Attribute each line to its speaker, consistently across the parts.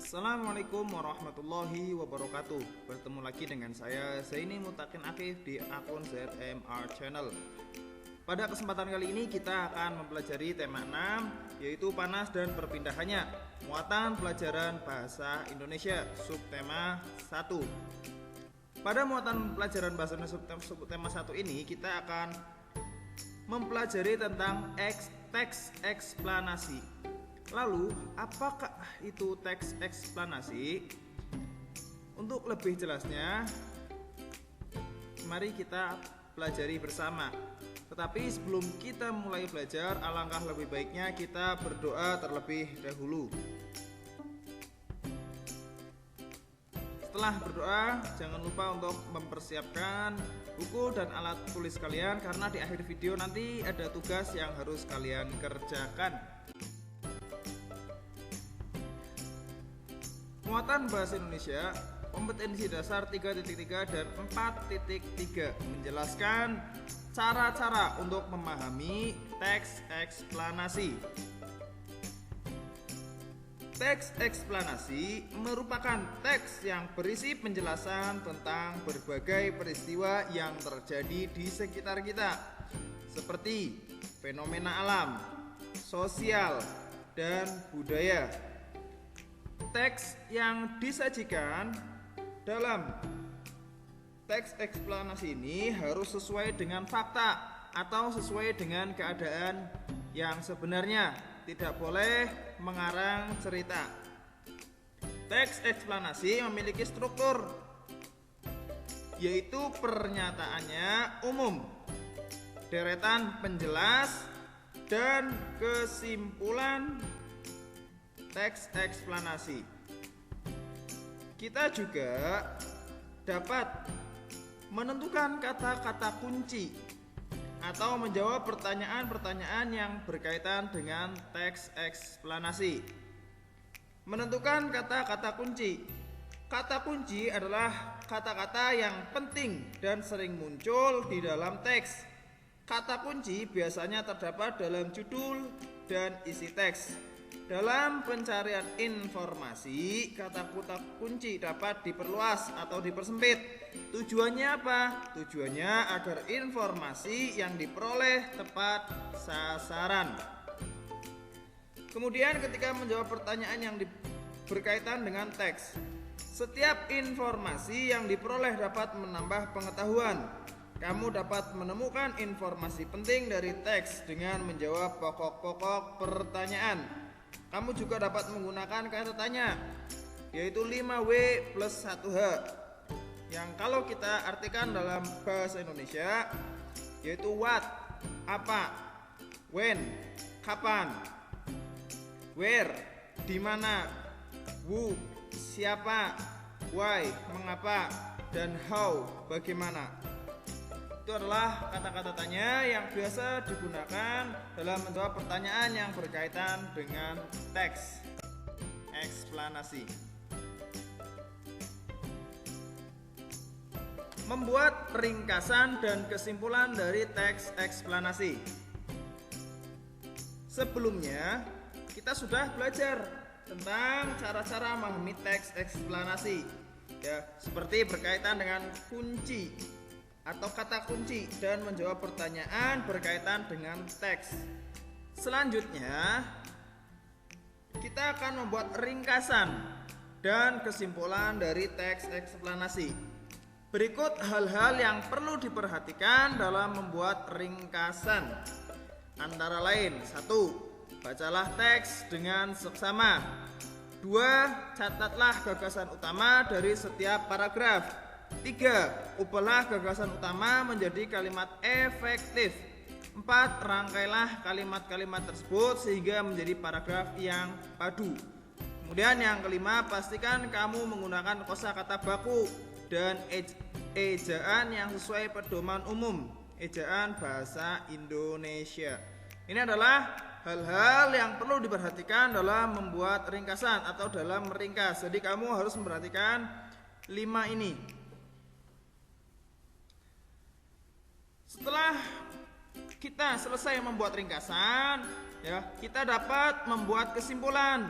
Speaker 1: Assalamualaikum warahmatullahi wabarakatuh. Bertemu lagi dengan saya Zaini Mutakin Akif di akun ZMR Channel. Pada kesempatan kali ini kita akan mempelajari tema 6, yaitu panas dan perpindahannya, muatan pelajaran bahasa Indonesia, subtema 1. Pada muatan pelajaran bahasa Indonesia subtema 1 ini kita akan mempelajari tentang teks eksplanasi. Lalu, apakah itu teks eksplanasi? Untuk lebih jelasnya, mari kita pelajari bersama. Tetapi sebelum kita mulai belajar, alangkah lebih baiknya kita berdoa terlebih dahulu. Setelah berdoa, jangan lupa untuk mempersiapkan buku dan alat tulis kalian, karena di akhir video nanti ada tugas yang harus kalian kerjakan. Muatan bahasa Indonesia kompetensi dasar 3.3 dan 4.3 menjelaskan cara-cara untuk memahami teks eksplanasi. Teks eksplanasi merupakan teks yang berisi penjelasan tentang berbagai peristiwa yang terjadi di sekitar kita, seperti fenomena alam, sosial, dan budaya. Teks yang disajikan dalam teks eksplanasi ini harus sesuai dengan fakta atau sesuai dengan keadaan yang sebenarnya, tidak boleh mengarang cerita. Teks eksplanasi memiliki struktur, yaitu pernyataannya umum, deretan penjelas, dan kesimpulan teks eksplanasi. Kita juga dapat menentukan kata-kata kunci atau menjawab pertanyaan-pertanyaan yang berkaitan dengan teks eksplanasi. Menentukan kata-kata kunci. Kata kunci adalah kata-kata yang penting dan sering muncul di dalam teks. Kata kunci biasanya terdapat dalam judul dan isi teks. Dalam pencarian informasi, kata-kata kunci dapat diperluas atau dipersempit. Tujuannya apa? Tujuannya agar informasi yang diperoleh tepat sasaran. Kemudian ketika menjawab pertanyaan yang berkaitan dengan teks, setiap informasi yang diperoleh dapat menambah pengetahuan. Kamu dapat menemukan informasi penting dari teks dengan menjawab pokok-pokok pertanyaan. Kamu juga dapat menggunakan kata tanya, yaitu 5W plus 1H, yang kalau kita artikan dalam bahasa Indonesia yaitu what, apa, when, kapan, where, di mana, who, siapa, why, mengapa, dan how, bagaimana. Itu adalah kata-kata tanya yang biasa digunakan dalam menjawab pertanyaan yang berkaitan dengan teks eksplanasi. Membuat ringkasan dan kesimpulan dari teks eksplanasi. Sebelumnya, kita sudah belajar tentang cara-cara memahami teks eksplanasi, ya, seperti berkaitan dengan kunci atau kata kunci dan menjawab pertanyaan berkaitan dengan teks. Selanjutnya, kita akan membuat ringkasan dan kesimpulan dari teks eksplanasi. Berikut hal-hal yang perlu diperhatikan dalam membuat ringkasan. Antara lain, 1. Bacalah teks dengan seksama. 2. Catatlah gagasan utama dari setiap paragraf. 3. Ubahlah gagasan utama menjadi kalimat efektif. 4. Rangkailah kalimat-kalimat tersebut sehingga menjadi paragraf yang padu. Kemudian yang kelima, pastikan kamu menggunakan kosakata baku dan ejaan yang sesuai pedoman umum, ejaan bahasa Indonesia. Ini adalah hal-hal yang perlu diperhatikan dalam membuat ringkasan atau dalam meringkas. Jadi kamu harus memperhatikan 5 ini. Setelah kita selesai membuat ringkasan, ya, kita dapat membuat kesimpulan.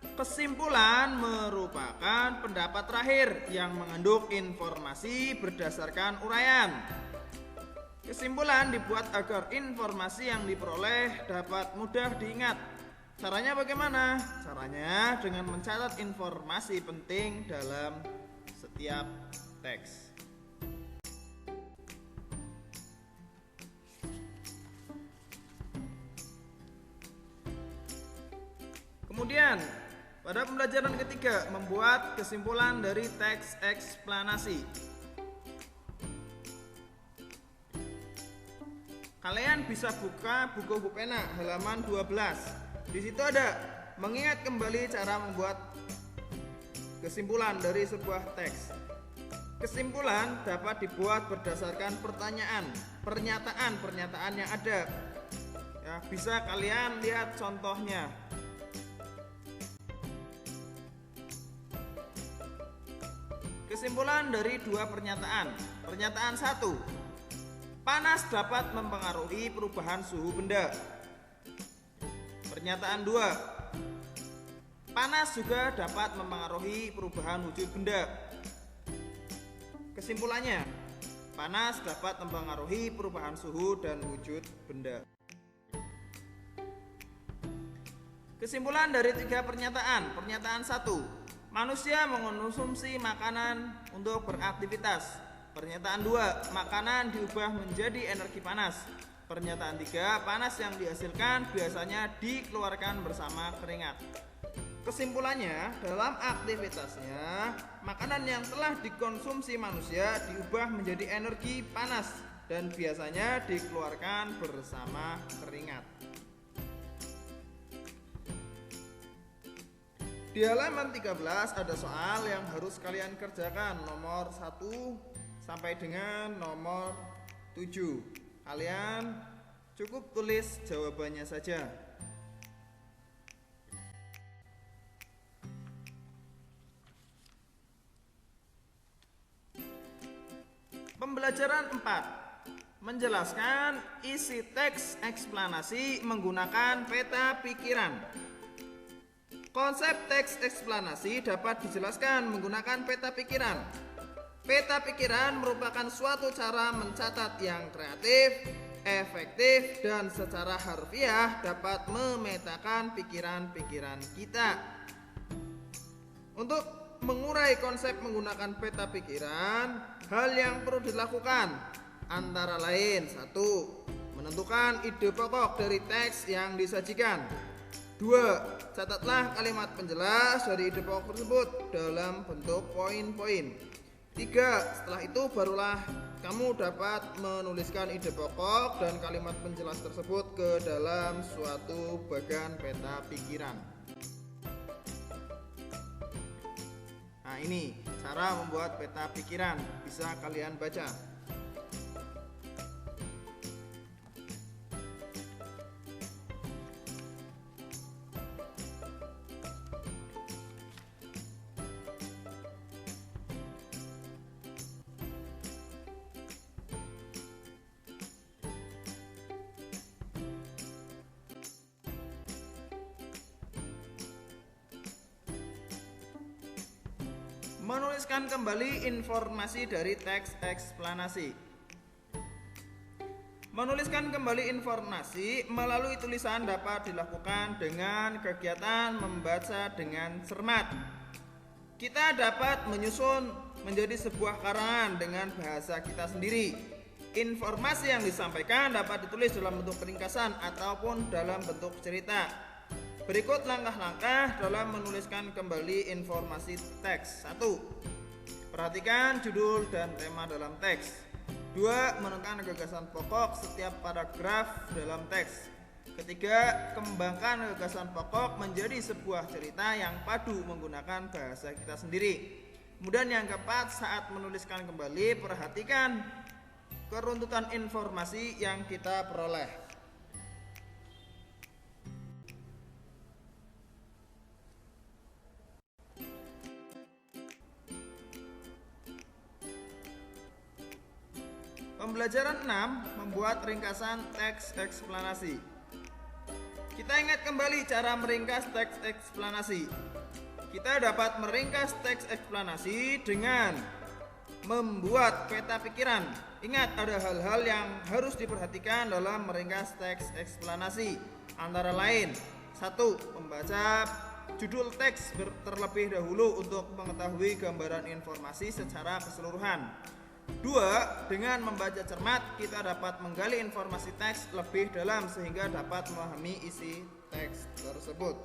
Speaker 1: Kesimpulan merupakan pendapat terakhir yang mengandung informasi berdasarkan uraian. Kesimpulan dibuat agar informasi yang diperoleh dapat mudah diingat. Caranya bagaimana? Caranya dengan mencatat informasi penting dalam setiap teks. Kemudian pada pembelajaran ketiga, membuat kesimpulan dari teks eksplanasi. Kalian bisa buka buku Bu Pena halaman 12. Di situ ada mengingat kembali cara membuat kesimpulan dari sebuah teks. Kesimpulan dapat dibuat berdasarkan pernyataan yang ada. Ya, bisa kalian lihat contohnya. Kesimpulan dari dua pernyataan. Pernyataan 1, panas dapat mempengaruhi perubahan suhu benda. Pernyataan 2, panas juga dapat mempengaruhi perubahan wujud benda. Kesimpulannya, panas dapat mempengaruhi perubahan suhu dan wujud benda. Kesimpulan dari tiga pernyataan. Pernyataan 1, manusia mengonsumsi makanan untuk beraktivitas. Pernyataan 2, makanan diubah menjadi energi panas. Pernyataan 3, panas yang dihasilkan biasanya dikeluarkan bersama keringat. Kesimpulannya, dalam aktivitasnya, makanan yang telah dikonsumsi manusia diubah menjadi energi panas dan biasanya dikeluarkan bersama keringat. Di halaman 13 ada soal yang harus kalian kerjakan, nomor 1 sampai dengan nomor 7. Kalian cukup tulis jawabannya saja. Pembelajaran 4, menjelaskan isi teks eksplanasi menggunakan peta pikiran. Konsep teks eksplanasi dapat dijelaskan menggunakan peta pikiran. Peta pikiran merupakan suatu cara mencatat yang kreatif, efektif, dan secara harfiah dapat memetakan pikiran-pikiran kita. Untuk mengurai konsep menggunakan peta pikiran, hal yang perlu dilakukan antara lain: 1. Menentukan ide pokok dari teks yang disajikan. 2. Catatlah kalimat penjelas dari ide pokok tersebut dalam bentuk poin-poin. 3. Setelah itu barulah kamu dapat menuliskan ide pokok dan kalimat penjelas tersebut ke dalam suatu bagan peta pikiran. Nah, ini cara membuat peta pikiran, bisa kalian baca. Menuliskan kembali informasi dari teks eksplanasi. Menuliskan kembali informasi melalui tulisan dapat dilakukan dengan kegiatan membaca dengan cermat. Kita dapat menyusun menjadi sebuah karangan dengan bahasa kita sendiri. Informasi yang disampaikan dapat ditulis dalam bentuk ringkasan ataupun dalam bentuk cerita. Berikut langkah-langkah dalam menuliskan kembali informasi teks. 1. Perhatikan judul dan tema dalam teks. 2. Menekan gagasan pokok setiap paragraf dalam teks. Ketiga, kembangkan gagasan pokok menjadi sebuah cerita yang padu menggunakan bahasa kita sendiri. Kemudian yang keempat, saat menuliskan kembali, perhatikan keruntutan informasi yang kita peroleh. Pembelajaran 6, membuat ringkasan teks eksplanasi. Kita ingat kembali cara meringkas teks eksplanasi. Kita dapat meringkas teks eksplanasi dengan membuat peta pikiran. Ingat, ada hal-hal yang harus diperhatikan dalam meringkas teks eksplanasi. Antara lain, 1. Membaca judul teks terlebih dahulu untuk mengetahui gambaran informasi secara keseluruhan. 2. Dengan membaca cermat, kita dapat menggali informasi teks lebih dalam sehingga dapat memahami isi teks tersebut.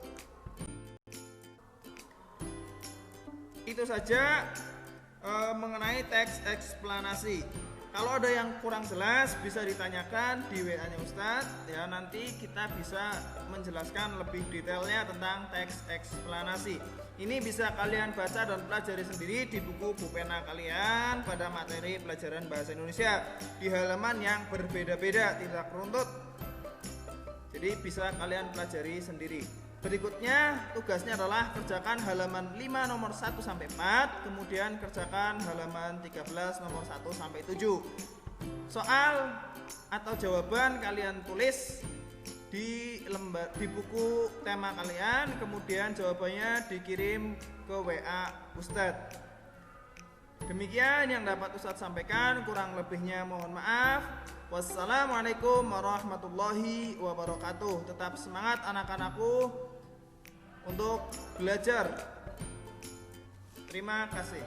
Speaker 1: Itu saja mengenai teks eksplanasi. Kalau ada yang kurang jelas bisa ditanyakan di WA-nya Ustadz ya, nanti kita bisa menjelaskan lebih detailnya tentang teks eksplanasi. Ini bisa kalian baca dan pelajari sendiri di buku pena kalian pada materi pelajaran bahasa Indonesia di halaman yang berbeda-beda, tidak runtut. Jadi bisa kalian pelajari sendiri. Berikutnya tugasnya adalah kerjakan halaman 5 nomor 1 sampai 4, kemudian kerjakan halaman 13 nomor 1 sampai 7. Soal atau jawaban kalian tulis di buku tema kalian, kemudian jawabannya dikirim ke WA Ustadz. Demikian yang dapat Ustadz sampaikan, kurang lebihnya mohon maaf. Wassalamualaikum warahmatullahi wabarakatuh. Tetap semangat anak-anakku untuk belajar. Terima kasih.